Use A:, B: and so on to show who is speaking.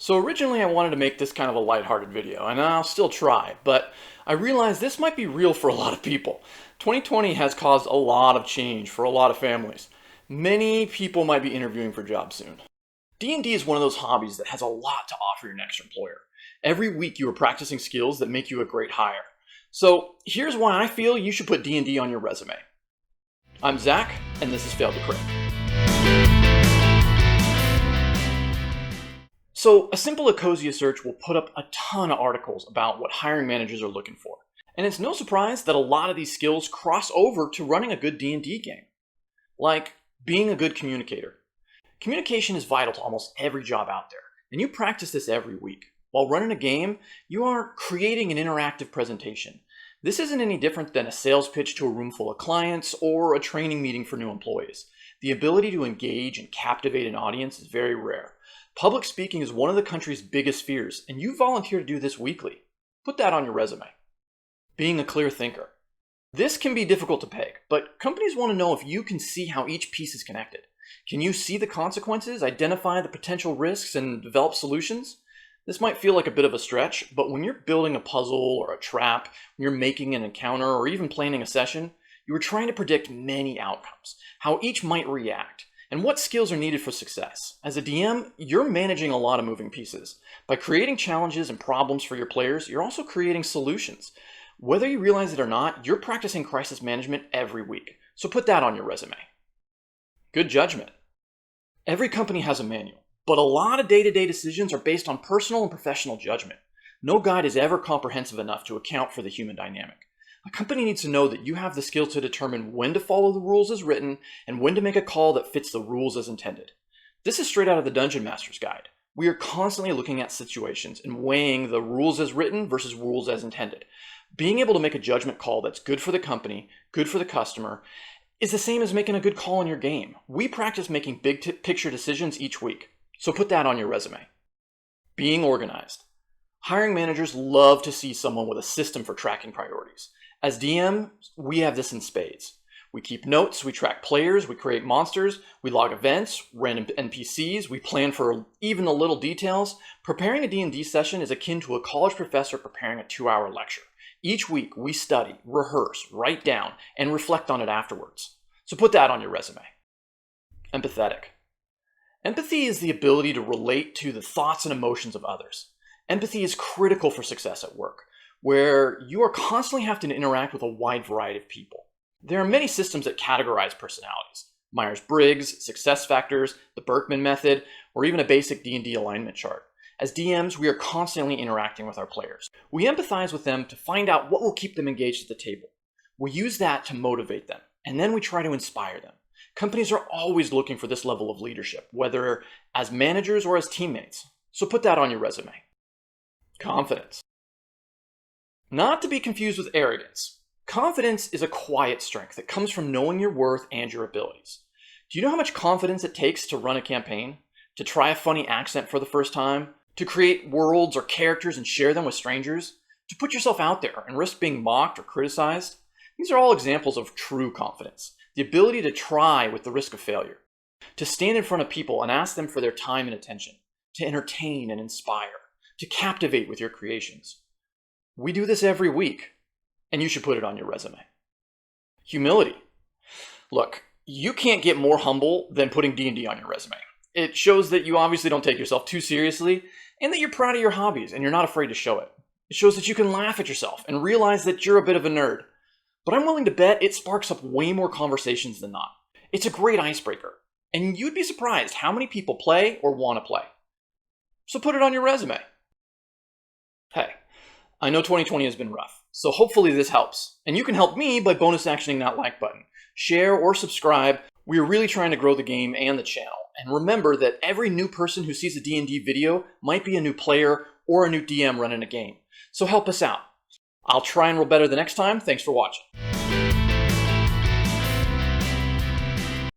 A: So originally I wanted to make this kind of a lighthearted video, and I'll still try, but I realized this might be real for a lot of people. 2020 has caused a lot of change for a lot of families. Many people might be interviewing for jobs soon. D&D is one of those hobbies that has a lot to offer your next employer. Every week you are practicing skills that make you a great hire. So here's why I feel you should put D&D on your resume. I'm Zach, and this is Failed to Crit. So a simple Ecosia search will put up a ton of articles about what hiring managers are looking for. And it's no surprise that a lot of these skills cross over to running a good D&D game. Like being a good communicator. Communication is vital to almost every job out there, and you practice this every week. While running a game, you are creating an interactive presentation. This isn't any different than a sales pitch to a room full of clients or a training meeting for new employees. The ability to engage and captivate an audience is very rare. Public speaking is one of the country's biggest fears, and you volunteer to do this weekly. Put that on your resume. Being a clear thinker. This can be difficult to peg, but companies want to know if you can see how each piece is connected. Can you see the consequences, identify the potential risks, and develop solutions? This might feel like a bit of a stretch, but when you're building a puzzle or a trap, when you're making an encounter, or even planning a session, you are trying to predict many outcomes, how each might react, and what skills are needed for success. As a DM, you're managing a lot of moving pieces. By creating challenges and problems for your players, you're also creating solutions. Whether you realize it or not, you're practicing crisis management every week. So put that on your resume. Good judgment. Every company has a manual, but a lot of day-to-day decisions are based on personal and professional judgment. No guide is ever comprehensive enough to account for the human dynamic. A company needs to know that you have the skill to determine when to follow the rules as written and when to make a call that fits the rules as intended. This is straight out of the Dungeon Master's Guide. We are constantly looking at situations and weighing the rules as written versus rules as intended. Being able to make a judgment call that's good for the company, good for the customer, is the same as making a good call in your game. We practice making big picture decisions each week, so put that on your resume. Being organized. Hiring managers love to see someone with a system for tracking priorities. As DM, we have this in spades. We keep notes, we track players, we create monsters, we log events, random NPCs, we plan for even the little details. Preparing a D&D session is akin to a college professor preparing a 2-hour lecture. Each week, we study, rehearse, write down, and reflect on it afterwards. So put that on your resume. Empathetic. Empathy is the ability to relate to the thoughts and emotions of others. Empathy is critical for success at work, where you are constantly having to interact with a wide variety of people. There are many systems that categorize personalities. Myers-Briggs, success factors, the Berkman method, or even a basic D&D alignment chart. As DMs, we are constantly interacting with our players. We empathize with them to find out what will keep them engaged at the table. We use that to motivate them, and then we try to inspire them. Companies are always looking for this level of leadership, whether as managers or as teammates. So put that on your resume. Confidence. Not to be confused with arrogance. Confidence is a quiet strength that comes from knowing your worth and your abilities. Do you know how much confidence it takes to run a campaign? To try a funny accent for the first time? To create worlds or characters and share them with strangers? To put yourself out there and risk being mocked or criticized? These are all examples of true confidence. The ability to try with the risk of failure. To stand in front of people and ask them for their time and attention. To entertain and inspire. To captivate with your creations. We do this every week, and you should put it on your resume. Humility. Look, you can't get more humble than putting D&D on your resume. It shows that you obviously don't take yourself too seriously, and that you're proud of your hobbies, and you're not afraid to show it. It shows that you can laugh at yourself and realize that you're a bit of a nerd. But I'm willing to bet it sparks up way more conversations than not. It's a great icebreaker, and you'd be surprised how many people play or want to play. So put it on your resume. Hey. I know 2020 has been rough, so hopefully this helps. And you can help me by bonus actioning that like button. Share or subscribe. We are really trying to grow the game and the channel. And remember that every new person who sees a D&D video might be a new player or a new DM running a game. So help us out. I'll try and roll better the next time. Thanks for watching.